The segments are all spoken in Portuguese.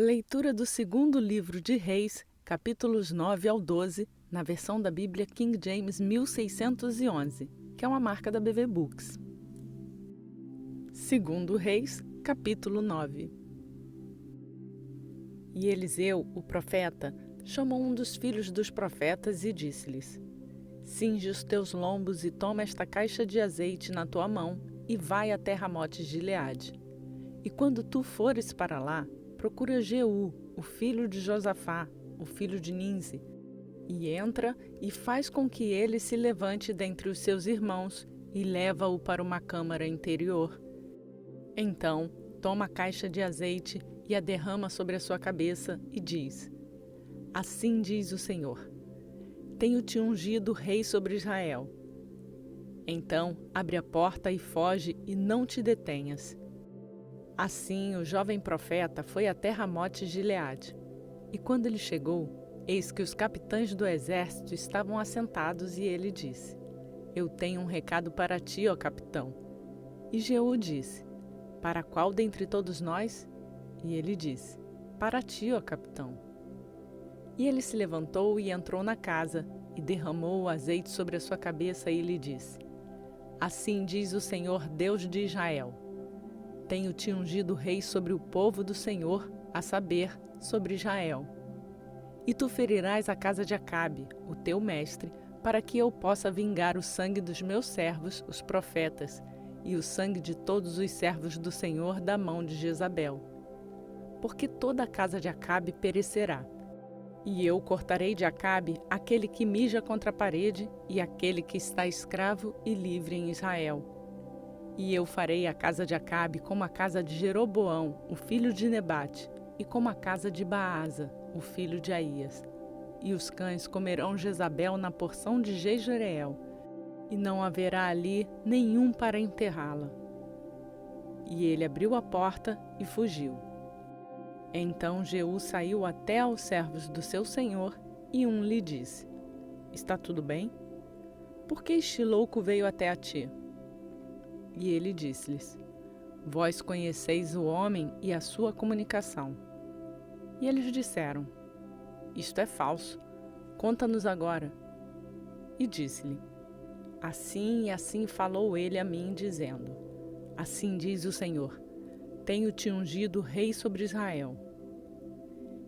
Leitura do segundo livro de Reis, capítulos 9 ao 12, na versão da Bíblia King James 1611, que é uma marca da BV Books. Segundo Reis, capítulo 9. E Eliseu, o profeta, chamou um dos filhos dos profetas e disse-lhes: Cinge os teus lombos e toma esta caixa de azeite na tua mão e vai até Ramote Gileade. E quando tu fores para lá, procura Jeú, o filho de Josafá, o filho de Ninzi, e entra e faz com que ele se levante dentre os seus irmãos e leva-o para uma câmara interior. Então, toma a caixa de azeite e a derrama sobre a sua cabeça e diz: Assim diz o Senhor: Tenho-te ungido rei sobre Israel. Então, abre a porta e foge e não te detenhas. Assim, o jovem profeta foi até Ramote Gileade. E quando ele chegou, eis que os capitães do exército estavam assentados e ele disse: Eu tenho um recado para ti, ó capitão. E Jeú disse: Para qual dentre todos nós? E ele disse: Para ti, ó capitão. E ele se levantou e entrou na casa e derramou o azeite sobre a sua cabeça e lhe disse: Assim diz o Senhor Deus de Israel: Tenho-te ungido rei sobre o povo do Senhor, a saber, sobre Israel. E tu ferirás a casa de Acabe, o teu mestre, para que eu possa vingar o sangue dos meus servos, os profetas, e o sangue de todos os servos do Senhor da mão de Jezabel. Porque toda a casa de Acabe perecerá. E eu cortarei de Acabe aquele que mija contra a parede e aquele que está escravo e livre em Israel. E eu farei a casa de Acabe como a casa de Jeroboão, o filho de Nebate, e como a casa de Baasa, o filho de Aías. E os cães comerão Jezabel na porção de Jezreel, e não haverá ali nenhum para enterrá-la. E ele abriu a porta e fugiu. Então Jeú saiu até aos servos do seu senhor, e um lhe disse: Está tudo bem? Por que este louco veio até a ti? E ele disse-lhes: Vós conheceis o homem e a sua comunicação. E eles disseram: Isto é falso. Conta-nos agora. E disse-lhe: Assim e assim falou ele a mim, dizendo: Assim diz o Senhor: Tenho-te ungido rei sobre Israel.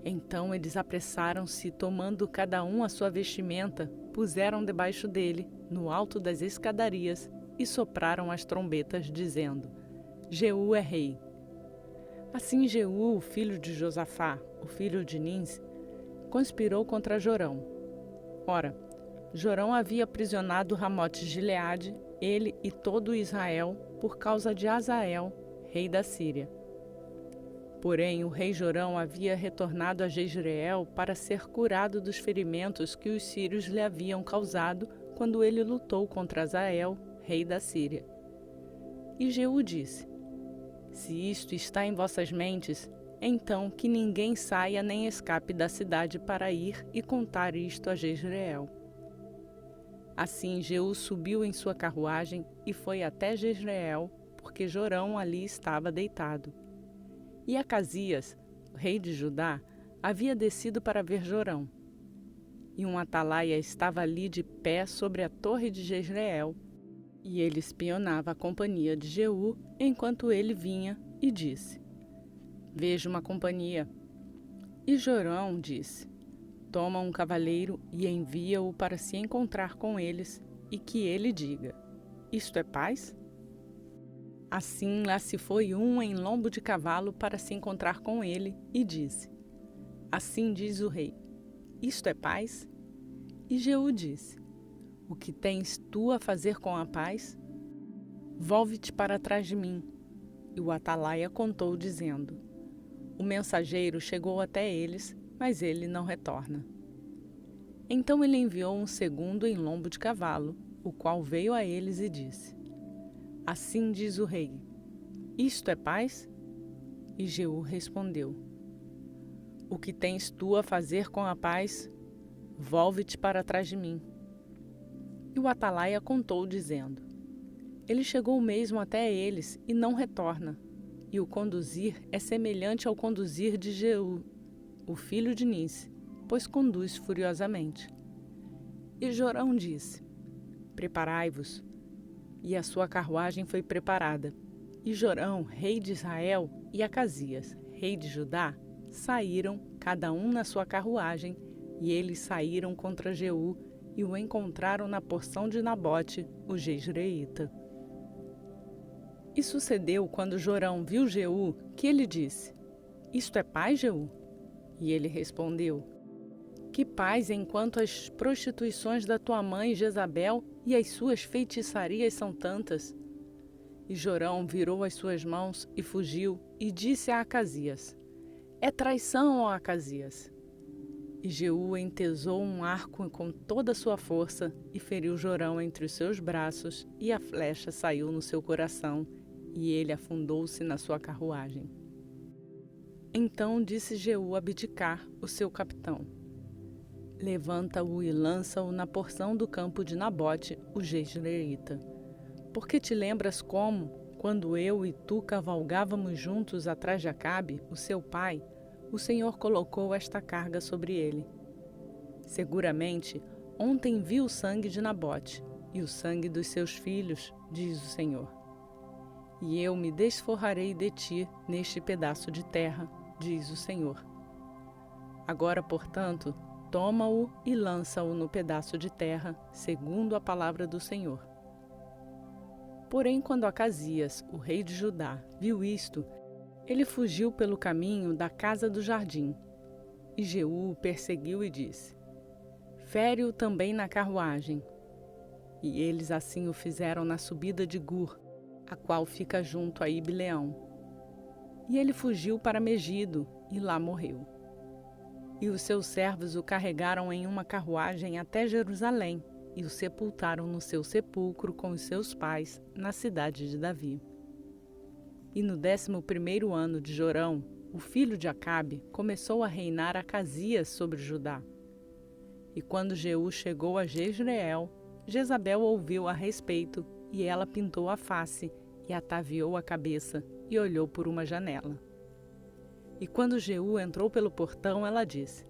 Então eles apressaram-se, tomando cada um a sua vestimenta, puseram debaixo dele, no alto das escadarias, e sopraram as trombetas, dizendo: Jeú é rei. Assim Jeú, o filho de Josafá, o filho de Ninzi, conspirou contra Jorão. Ora, Jorão havia aprisionado Ramote Gileade, ele e todo Israel, por causa de Azael, rei da Síria. Porém, o rei Jorão havia retornado a Jezreel para ser curado dos ferimentos que os sírios lhe haviam causado quando ele lutou contra Azael, rei da Síria. E Jeú disse: Se isto está em vossas mentes, então que ninguém saia nem escape da cidade para ir e contar isto a Jezreel. Assim Jeú subiu em sua carruagem e foi até Jezreel, porque Jorão ali estava deitado. E Acasias, rei de Judá, havia descido para ver Jorão. E um atalaia estava ali de pé sobre a torre de Jezreel, e ele espionava a companhia de Jeú enquanto ele vinha e disse: Vejo uma companhia. E Jorão disse: Toma um cavaleiro e envia-o para se encontrar com eles, e que ele diga: Isto é paz? Assim lá se foi um em lombo de cavalo para se encontrar com ele, e disse: Assim diz o rei: Isto é paz? E Jeú disse: O que tens tu a fazer com a paz? Volve-te para trás de mim. E o atalaia contou, dizendo: O mensageiro chegou até eles, mas ele não retorna. Então ele enviou um segundo em lombo de cavalo, o qual veio a eles e disse: Assim diz o rei: Isto é paz? E Jeú respondeu: O que tens tu a fazer com a paz? Volve-te para trás de mim. E o atalaia contou, dizendo: Ele chegou mesmo até eles e não retorna. e o conduzir é semelhante ao conduzir de Jeú, o filho de Nice, pois conduz furiosamente. E Jorão disse: Preparai-vos. E a sua carruagem foi preparada. E Jorão, rei de Israel, e Acasias, rei de Judá, saíram, cada um na sua carruagem, e eles saíram contra Jeú e o encontraram na porção de Nabote, o jezreelita. E sucedeu quando Jorão viu Jeú, que ele disse: Isto é paz, Jeú? E ele respondeu: Que paz, enquanto as prostituições da tua mãe Jezabel e as suas feitiçarias são tantas? E Jorão virou as suas mãos e fugiu, e disse a Acasias: É traição, ó Acasias. E Jeú entesou um arco com toda a sua força e feriu Jorão entre os seus braços, e a flecha saiu no seu coração, e ele afundou-se na sua carruagem. Então disse Jeú a Abdicar, o seu capitão: Levanta-o e lança-o na porção do campo de Nabote, o jezreelita. Porque te lembras como, quando eu e tu cavalgávamos juntos atrás de Acabe, o seu pai, o Senhor colocou esta carga sobre ele. Seguramente, ontem vi o sangue de Nabote e o sangue dos seus filhos, diz o Senhor. E eu me desforrarei de ti neste pedaço de terra, diz o Senhor. Agora, portanto, toma-o e lança-o no pedaço de terra, segundo a palavra do Senhor. Porém, quando Acasias, o rei de Judá, viu isto, ele fugiu pelo caminho da casa do jardim. E Jeú o perseguiu e disse: Fere-o também na carruagem. E eles assim o fizeram na subida de Gur, a qual fica junto a Ibleão. E ele fugiu para Megido, e lá morreu. E os seus servos o carregaram em uma carruagem até Jerusalém, e o sepultaram no seu sepulcro com os seus pais, na cidade de Davi. E no 11º ano de Jorão, o filho de Acabe, começou a reinar Acasias sobre Judá. E quando Jeú chegou a Jezreel, Jezabel ouviu a respeito, e ela pintou a face, e ataviou a cabeça, e olhou por uma janela. E quando Jeú entrou pelo portão, ela disse: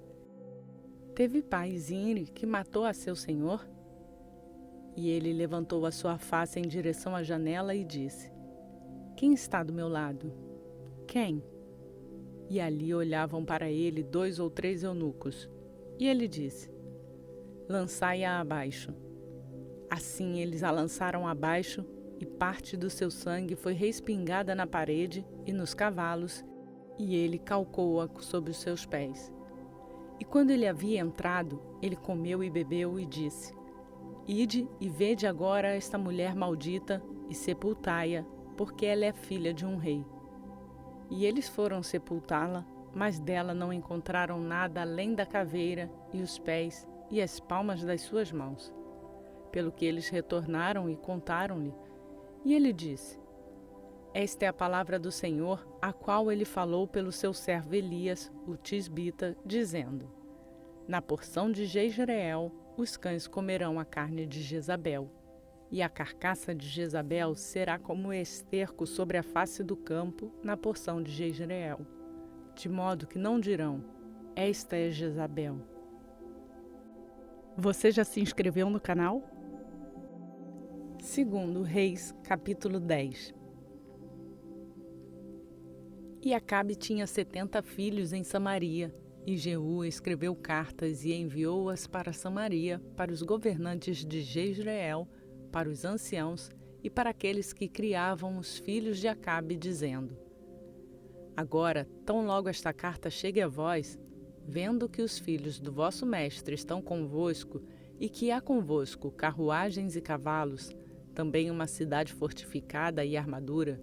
Teve paz Imri, que matou a seu senhor? E ele levantou a sua face em direção à janela e disse: Quem está do meu lado? Quem? E ali olhavam para ele 2 ou 3 eunucos. E ele disse: Lançai-a abaixo. Assim eles a lançaram abaixo, e parte do seu sangue foi respingada na parede e nos cavalos, e ele calcou-a sob os seus pés. E quando ele havia entrado, ele comeu e bebeu e disse: Ide e vede agora esta mulher maldita e sepultai-a, porque ela é filha de um rei. E eles foram sepultá-la, mas dela não encontraram nada além da caveira e os pés e as palmas das suas mãos. Pelo que eles retornaram e contaram-lhe. E ele disse: Esta é a palavra do Senhor, a qual ele falou pelo seu servo Elias, o tisbita, dizendo: Na porção de Jezreel, os cães comerão a carne de Jezabel, e a carcaça de Jezabel será como esterco sobre a face do campo na porção de Jezreel, de modo que não dirão: Esta é Jezabel. Você já se inscreveu no canal? 2 Reis, capítulo 10. E Acabe tinha 70 filhos em Samaria, e Jeú escreveu cartas e enviou-as para Samaria, para os governantes de Jezreel, para os anciãos e para aqueles que criavam os filhos de Acabe, dizendo: Agora, tão logo esta carta chegue a vós, vendo que os filhos do vosso mestre estão convosco, e que há convosco carruagens e cavalos, também uma cidade fortificada e armadura,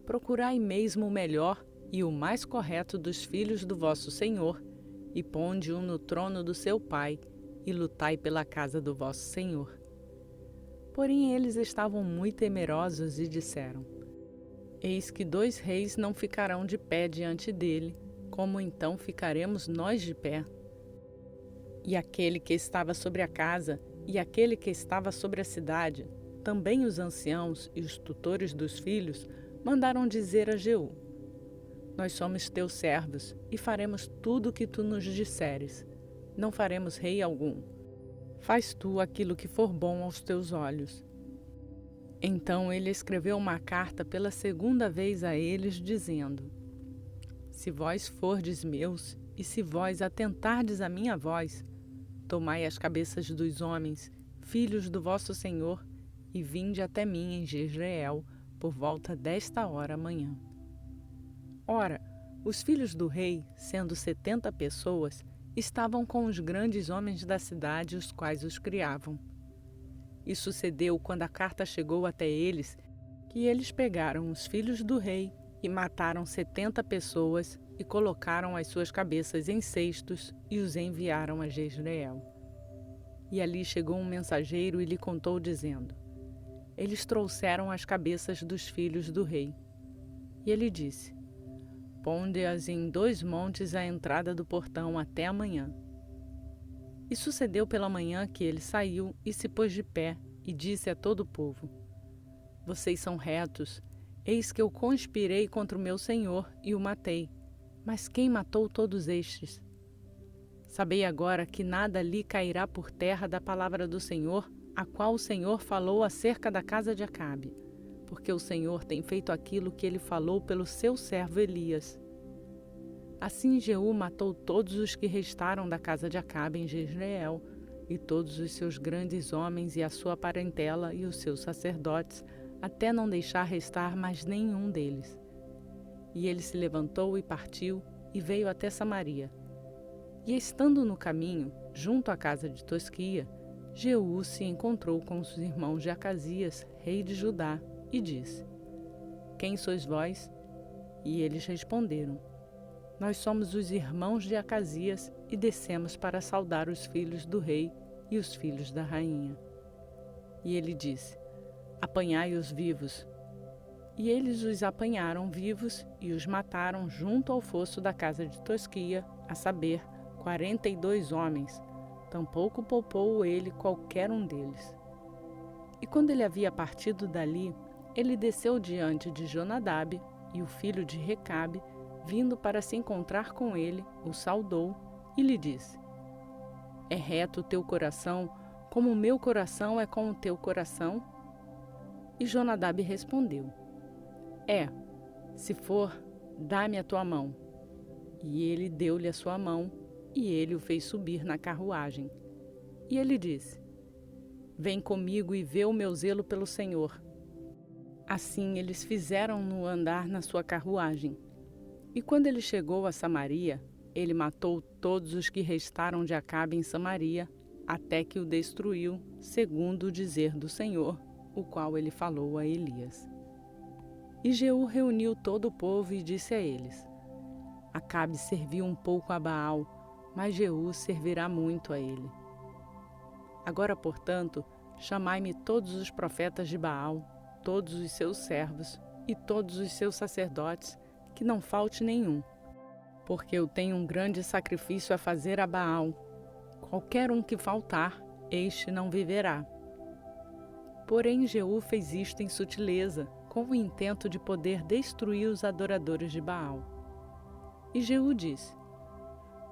procurai mesmo o melhor e o mais correto dos filhos do vosso Senhor, e ponde-o no trono do seu pai, e lutai pela casa do vosso Senhor. Porém eles estavam muito temerosos e disseram: Eis que 2 reis não ficarão de pé diante dele, como então ficaremos nós de pé? E aquele que estava sobre a casa, e aquele que estava sobre a cidade, também os anciãos e os tutores dos filhos, mandaram dizer a Jeú: Nós somos teus servos e faremos tudo o que tu nos disseres. Não faremos rei algum. Faz tu aquilo que for bom aos teus olhos. Então ele escreveu uma carta pela segunda vez a eles, dizendo: Se vós fordes meus, e se vós atentardes à minha voz, tomai as cabeças dos homens, filhos do vosso Senhor, e vinde até mim em Jezreel, por volta desta hora amanhã. Ora, os filhos do rei, sendo 70 pessoas, estavam com os grandes homens da cidade, os quais os criavam. E sucedeu, quando a carta chegou até eles, que eles pegaram os filhos do rei e mataram 70 pessoas e colocaram as suas cabeças em cestos e os enviaram a Jezreel. E ali chegou um mensageiro e lhe contou, dizendo: Eles trouxeram as cabeças dos filhos do rei. E ele disse: Ponde-as em 2 montes à entrada do portão até amanhã. E sucedeu pela manhã que ele saiu e se pôs de pé e disse a todo o povo: Vocês são retos, eis que eu conspirei contra o meu senhor e o matei. Mas quem matou todos estes? Sabei agora que nada lhe cairá por terra da palavra do Senhor, a qual o Senhor falou acerca da casa de Acabe, porque o Senhor tem feito aquilo que ele falou pelo seu servo Elias. Assim Jeú matou todos os que restaram da casa de Acabe em Jezreel, e todos os seus grandes homens e a sua parentela e os seus sacerdotes, até não deixar restar mais nenhum deles. E ele se levantou e partiu, e veio até Samaria. E estando no caminho, junto à casa de Tosquia, Jeú se encontrou com os irmãos de Acasias, rei de Judá, e disse: Quem sois vós? E eles responderam: Nós somos os irmãos de Acasias e descemos para saudar os filhos do rei e os filhos da rainha. E ele disse: Apanhai-os vivos. E eles os apanharam vivos e os mataram junto ao fosso da casa de Tosquia, a saber, 42 homens. Tampouco poupou ele qualquer um deles. E quando ele havia partido dali, ele desceu diante de Jonadab, e o filho de Recabe, vindo para se encontrar com ele, o saudou e lhe disse: É reto o teu coração, como o meu coração é com o teu coração? E Jonadab respondeu: É, se for, dá-me a tua mão. E ele deu-lhe a sua mão, e ele o fez subir na carruagem. E ele disse: Vem comigo e vê o meu zelo pelo Senhor. Assim eles fizeram-no andar na sua carruagem. E quando ele chegou a Samaria, ele matou todos os que restaram de Acabe em Samaria, até que o destruiu, segundo o dizer do Senhor, o qual ele falou a Elias. E Jeú reuniu todo o povo e disse a eles: Acabe serviu um pouco a Baal, mas Jeú servirá muito a ele. Agora, portanto, chamai-me todos os profetas de Baal, todos os seus servos e todos os seus sacerdotes, que não falte nenhum, porque eu tenho um grande sacrifício a fazer a Baal. Qualquer um que faltar, este não viverá. Porém, Jeú fez isto em sutileza, com o intento de poder destruir os adoradores de Baal. E Jeú disse: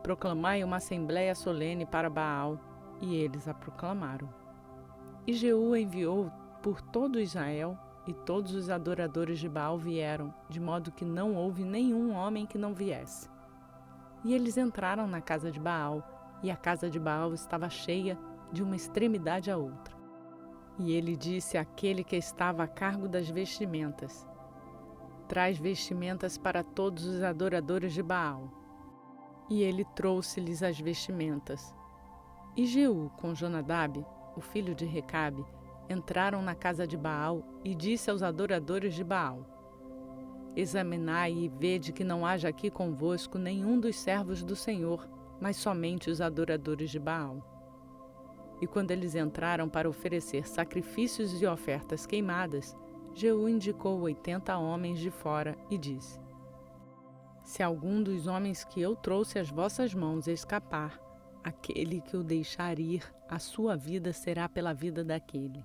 Proclamai uma assembleia solene para Baal, e eles a proclamaram. E Jeú enviou por todo Israel, e todos os adoradores de Baal vieram, de modo que não houve nenhum homem que não viesse. E eles entraram na casa de Baal, e a casa de Baal estava cheia de uma extremidade à outra. E ele disse àquele que estava a cargo das vestimentas: Traz vestimentas para todos os adoradores de Baal. E ele trouxe-lhes as vestimentas. E Jeú, com Jonadab, o filho de Recabe, entraram na casa de Baal e disse aos adoradores de Baal: Examinai e vede que não haja aqui convosco nenhum dos servos do Senhor, mas somente os adoradores de Baal. E quando eles entraram para oferecer sacrifícios e ofertas queimadas, Jeú indicou 80 homens de fora e disse: Se algum dos homens que eu trouxe às vossas mãos escapar, aquele que o deixar ir, a sua vida será pela vida daquele.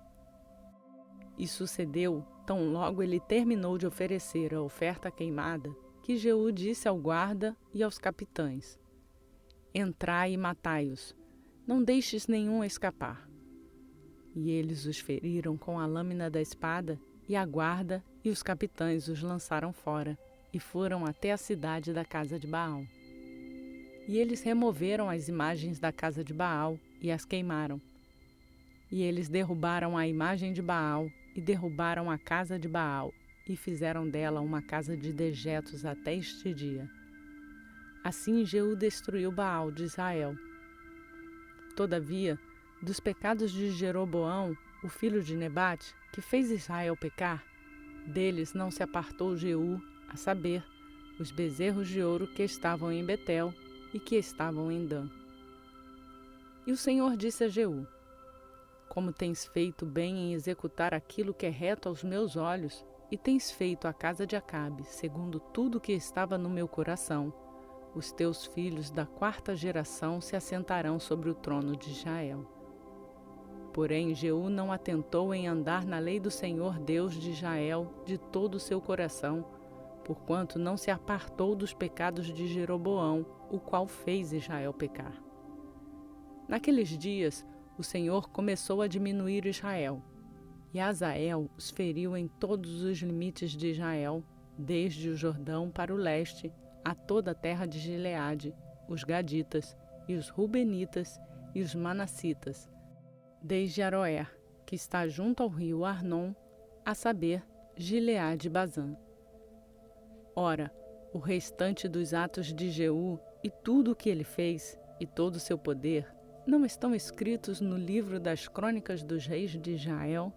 E sucedeu, tão logo ele terminou de oferecer a oferta queimada, que Jeú disse ao guarda e aos capitães: Entrai e matai-os, não deixes nenhum escapar. E eles os feriram com a lâmina da espada, e a guarda e os capitães os lançaram fora, e foram até a cidade da casa de Baal. E eles removeram as imagens da casa de Baal e as queimaram. E eles derrubaram a imagem de Baal e derrubaram a casa de Baal e fizeram dela uma casa de dejetos até este dia. Assim Jeú destruiu Baal de Israel. Todavia, dos pecados de Jeroboão, o filho de Nebate, que fez Israel pecar, deles não se apartou Jeú, a saber, os bezerros de ouro que estavam em Betel e que estavam em Dan. E o Senhor disse a Jeú: Como tens feito bem em executar aquilo que é reto aos meus olhos, e tens feito à casa de Acabe, segundo tudo que estava no meu coração, os teus filhos da 4ª geração se assentarão sobre o trono de Israel. Porém, Jeú não atentou em andar na lei do Senhor Deus de Israel de todo o seu coração, porquanto não se apartou dos pecados de Jeroboão, o qual fez Israel pecar. Naqueles dias, o Senhor começou a diminuir Israel, e Azael os feriu em todos os limites de Israel, desde o Jordão para o leste, a toda a terra de Gileade, os Gaditas, e os Rubenitas, e os Manassitas, desde Aroer, que está junto ao rio Arnon, a saber, Gileade e Bazã. Ora, o restante dos atos de Jeú e tudo o que ele fez, e todo o seu poder, não estão escritos no livro das crônicas dos reis de Israel?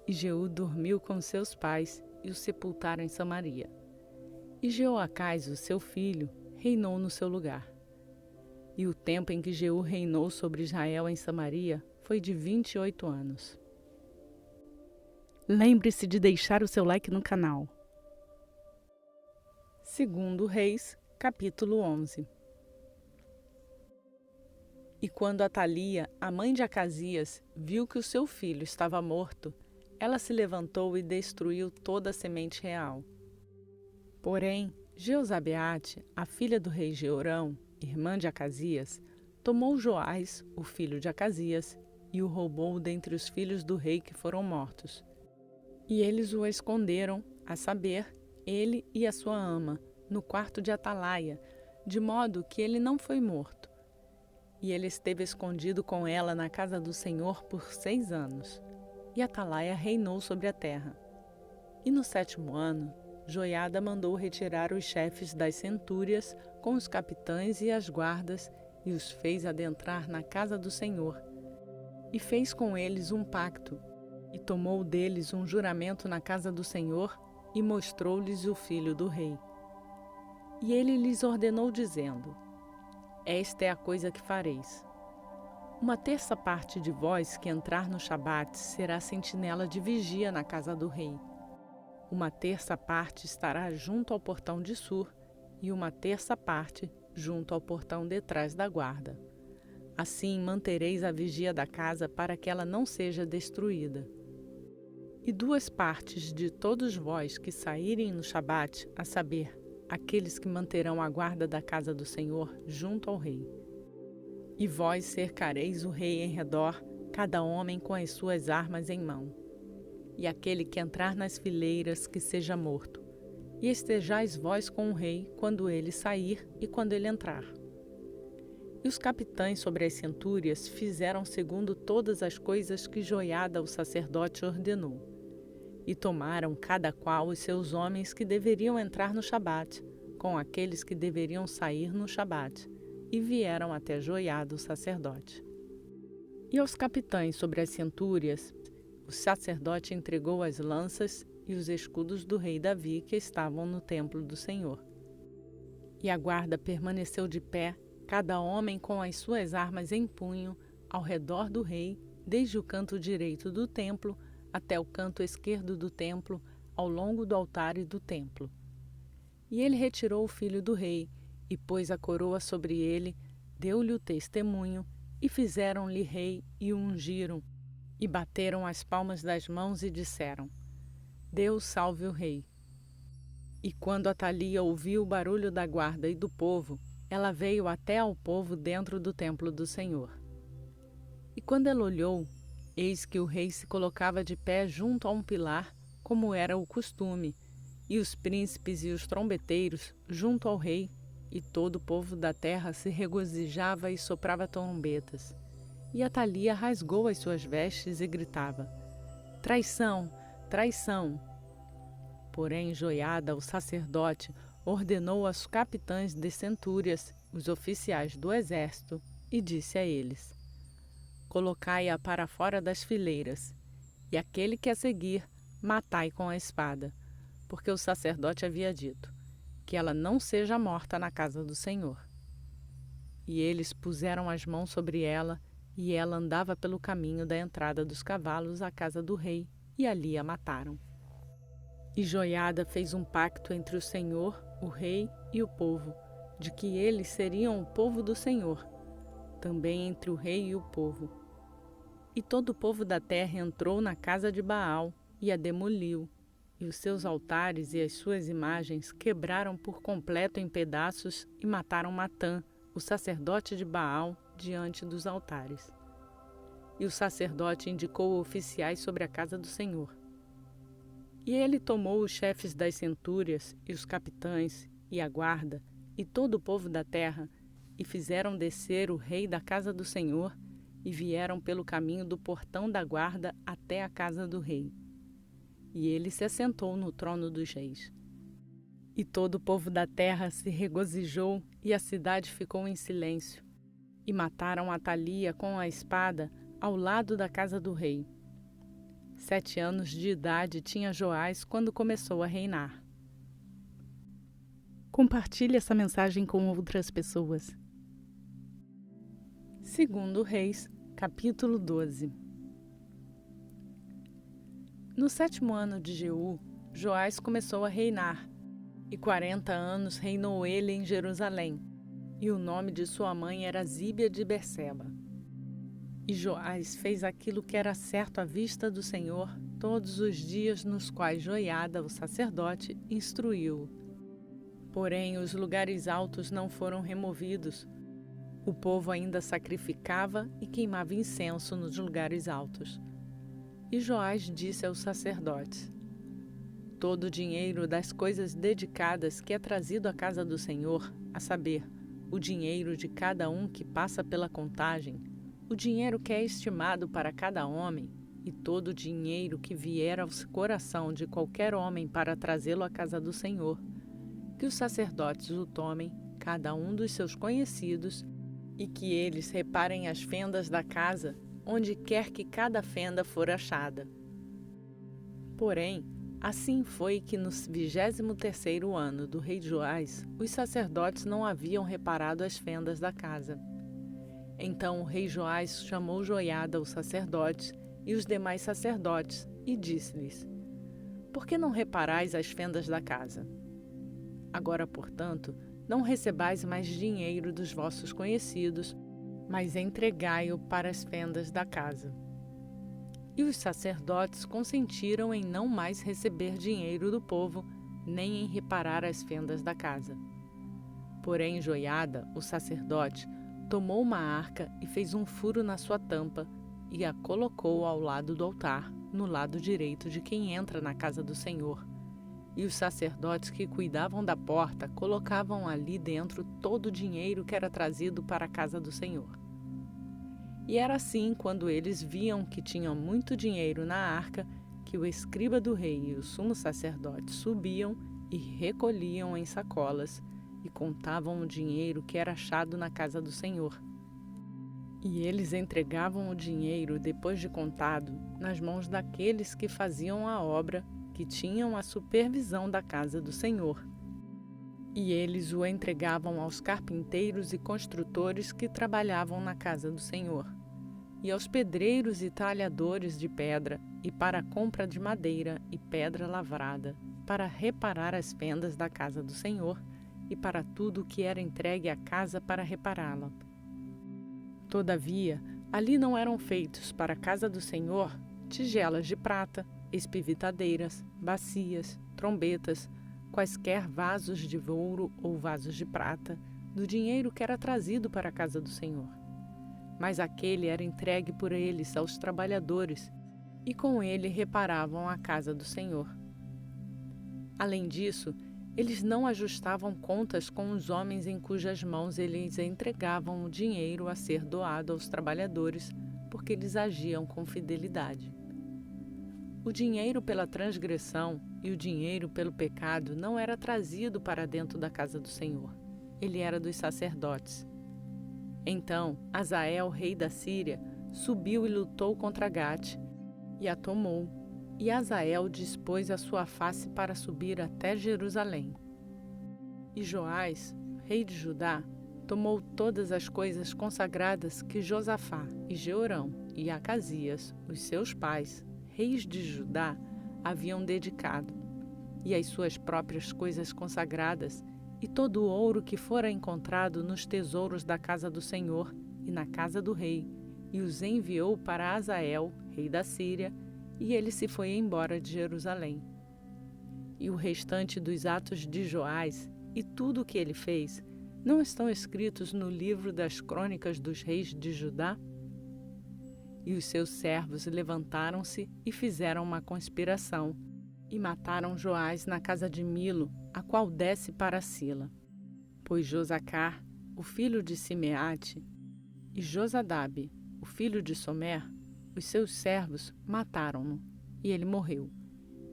E Jeú dormiu com seus pais e o sepultaram em Samaria. E Jeoacás, o seu filho, reinou no seu lugar. E o tempo em que Jeú reinou sobre Israel em Samaria foi de 28 anos. Lembre-se de deixar o seu like no canal. 2 Reis, capítulo 11. E quando Atalia, a mãe de Acasias, viu que o seu filho estava morto, ela se levantou e destruiu toda a semente real. Porém, Jeozabeate, a filha do rei Jeorão, irmã de Acasias, tomou Joás, o filho de Acasias, e o roubou dentre os filhos do rei que foram mortos. E eles o esconderam, a saber, ele e a sua ama, no quarto de Atalaia, de modo que ele não foi morto. E ele esteve escondido com ela na casa do Senhor por 6 anos. E Atalaia reinou sobre a terra. E no 7º ano, Joiada mandou retirar os chefes das centúrias com os capitães e as guardas e os fez adentrar na casa do Senhor. E fez com eles um pacto, e tomou deles um juramento na casa do Senhor e mostrou-lhes o filho do rei. E ele lhes ordenou dizendo: Esta é a coisa que fareis. 1/3 parte de vós que entrar no Shabat será sentinela de vigia na casa do rei. 1/3 parte estará junto ao portão de Sur, e 1/3 parte junto ao portão detrás da guarda. Assim mantereis a vigia da casa para que ela não seja destruída. E 2 partes de todos vós que saírem no Shabat, a saber, aqueles que manterão a guarda da casa do Senhor junto ao rei. E vós cercareis o rei em redor, cada homem com as suas armas em mão. E aquele que entrar nas fileiras, que seja morto. E estejais vós com o rei, quando ele sair e quando ele entrar. E os capitães sobre as centúrias fizeram segundo todas as coisas que Joiada o sacerdote ordenou. E tomaram cada qual os seus homens que deveriam entrar no Shabat, com aqueles que deveriam sair no Shabat, e vieram até Joiada o sacerdote. E aos capitães sobre as centúrias, o sacerdote entregou as lanças e os escudos do rei Davi que estavam no templo do Senhor. E a guarda permaneceu de pé, cada homem com as suas armas em punho, ao redor do rei, desde o canto direito do templo até o canto esquerdo do templo, ao longo do altar e do templo. E ele retirou o filho do rei, e pôs a coroa sobre ele, deu-lhe o testemunho, e fizeram-lhe rei e o ungiram. e bateram as palmas das mãos e disseram: Deus salve o rei. E quando Atalia ouviu o barulho da guarda e do povo, ela veio até ao povo dentro do templo do Senhor. E quando ela olhou, eis que o rei se colocava de pé junto a um pilar, como era o costume, e os príncipes e os trombeteiros junto ao rei, e todo o povo da terra se regozijava e soprava trombetas. E Atalia rasgou as suas vestes e gritava: Traição! Traição! Porém, Joiada, o sacerdote, ordenou aos capitães de centúrias, os oficiais do exército, e disse a eles: Colocai-a para fora das fileiras, e aquele que a seguir, matai com a espada, porque o sacerdote havia dito: que ela não seja morta na casa do Senhor. E eles puseram as mãos sobre ela, e ela andava pelo caminho da entrada dos cavalos à casa do rei, e ali a mataram. E Joiada fez um pacto entre o Senhor, o rei e o povo, de que eles seriam o povo do Senhor, também entre o rei e o povo. E todo o povo da terra entrou na casa de Baal e a demoliu, e os seus altares e as suas imagens quebraram por completo em pedaços e mataram Matã, o sacerdote de Baal, diante dos altares. E o sacerdote indicou oficiais sobre a casa do Senhor. E ele tomou os chefes das centúrias e os capitães e a guarda e todo o povo da terra e fizeram descer o rei da casa do Senhor e vieram pelo caminho do portão da guarda até a casa do rei. E ele se assentou no trono dos reis. E todo o povo da terra se regozijou e a cidade ficou em silêncio. E mataram Atalia com a espada ao lado da casa do rei. 7 anos de idade tinha Joás quando começou a reinar. Compartilhe essa mensagem com outras pessoas. 2 Reis, capítulo 12. No 7º ano de Jeú, Joás começou a reinar, e 40 anos reinou ele em Jerusalém, e o nome de sua mãe era Zíbia de Berseba. E Joás fez aquilo que era certo à vista do Senhor todos os dias nos quais Joiada, o sacerdote, instruiu-o. Porém, os lugares altos não foram removidos. O povo ainda sacrificava e queimava incenso nos lugares altos. E Joás disse aos sacerdotes: Todo o dinheiro das coisas dedicadas que é trazido à casa do Senhor, a saber, o dinheiro de cada um que passa pela contagem, o dinheiro que é estimado para cada homem, e todo o dinheiro que vier ao coração de qualquer homem para trazê-lo à casa do Senhor, que os sacerdotes o tomem, cada um dos seus conhecidos, e que eles reparem as fendas da casa, onde quer que cada fenda for achada. Porém, assim foi que no 23º ano do rei Joás, os sacerdotes não haviam reparado as fendas da casa. Então o rei Joás chamou Joiada, o sacerdote, e os demais sacerdotes, e disse-lhes: Por que não reparais as fendas da casa? Agora, portanto, não recebais mais dinheiro dos vossos conhecidos, mas entregai-o para as fendas da casa. E os sacerdotes consentiram em não mais receber dinheiro do povo, nem em reparar as fendas da casa. Porém, Joiada, o sacerdote, tomou uma arca e fez um furo na sua tampa e a colocou ao lado do altar, no lado direito de quem entra na casa do Senhor. E os sacerdotes que cuidavam da porta colocavam ali dentro todo o dinheiro que era trazido para a casa do Senhor. E era assim, quando eles viam que tinham muito dinheiro na arca, que o escriba do rei e o sumo sacerdote subiam e recolhiam em sacolas e contavam o dinheiro que era achado na casa do Senhor. E eles entregavam o dinheiro, depois de contado, nas mãos daqueles que faziam a obra, que tinham a supervisão da casa do Senhor. E eles o entregavam aos carpinteiros e construtores que trabalhavam na casa do Senhor, e aos pedreiros e talhadores de pedra, e para a compra de madeira e pedra lavrada, para reparar as fendas da casa do Senhor, e para tudo o que era entregue à casa para repará-la. Todavia, Ali não eram feitos para a casa do Senhor tigelas de prata, espivitadeiras, bacias, trombetas, quaisquer vasos de ouro ou vasos de prata, do dinheiro que era trazido para a casa do Senhor. Mas aquele era entregue por eles aos trabalhadores, e com ele reparavam a casa do Senhor. Além disso, eles não ajustavam contas com os homens em cujas mãos eles entregavam o dinheiro a ser doado aos trabalhadores, porque eles agiam com fidelidade. O dinheiro pela transgressão e o dinheiro pelo pecado não era trazido para dentro da casa do Senhor. Ele era dos sacerdotes. Então, Azael, rei da Síria, subiu e lutou contra Gate, e a tomou, e Azael dispôs a sua face para subir até Jerusalém. E Joás, rei de Judá, tomou todas as coisas consagradas que Josafá e Jeorão e Acasias, os seus pais, reis de Judá, haviam dedicado, e as suas próprias coisas consagradas, e todo o ouro que fora encontrado nos tesouros da casa do Senhor e na casa do rei, e os enviou para Azael, rei da Síria, e ele se foi embora de Jerusalém. E o restante dos atos de Joás e tudo o que ele fez, não estão escritos no livro das crônicas dos reis de Judá? E os seus servos levantaram-se e fizeram uma conspiração, e mataram Joás na casa de Milo, a qual desce para Sila. Pois Josacar, o filho de Simeate, e Josadabe, o filho de Somer, os seus servos, mataram-no, e ele morreu.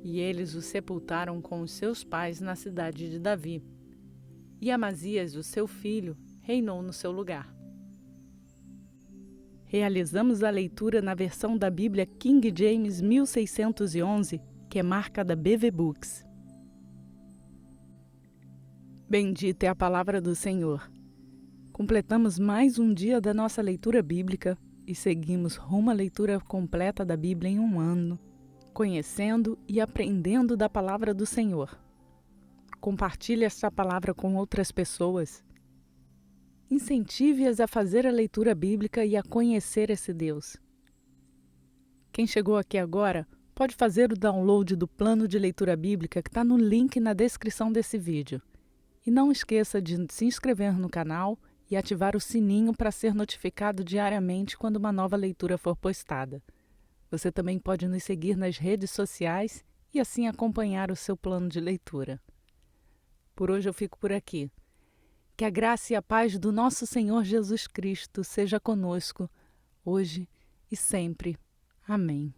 E eles o sepultaram com os seus pais na cidade de Davi. E Amazias, o seu filho, reinou no seu lugar. Realizamos a leitura na versão da Bíblia King James 1611, que é marca da BV Books. Bendita é a palavra do Senhor. Completamos mais um dia da nossa leitura bíblica e seguimos rumo à leitura completa da Bíblia em um ano, conhecendo e aprendendo da palavra do Senhor. Compartilhe esta palavra com outras pessoas. Incentive-as a fazer a leitura bíblica e a conhecer esse Deus. Quem chegou aqui agora pode fazer o download do plano de leitura bíblica que está no link na descrição desse vídeo. E não esqueça de se inscrever no canal e ativar o sininho para ser notificado diariamente quando uma nova leitura for postada. Você também pode nos seguir nas redes sociais e assim acompanhar o seu plano de leitura. Por hoje eu fico por aqui. Que a graça e a paz do nosso Senhor Jesus Cristo seja conosco, hoje e sempre. Amém.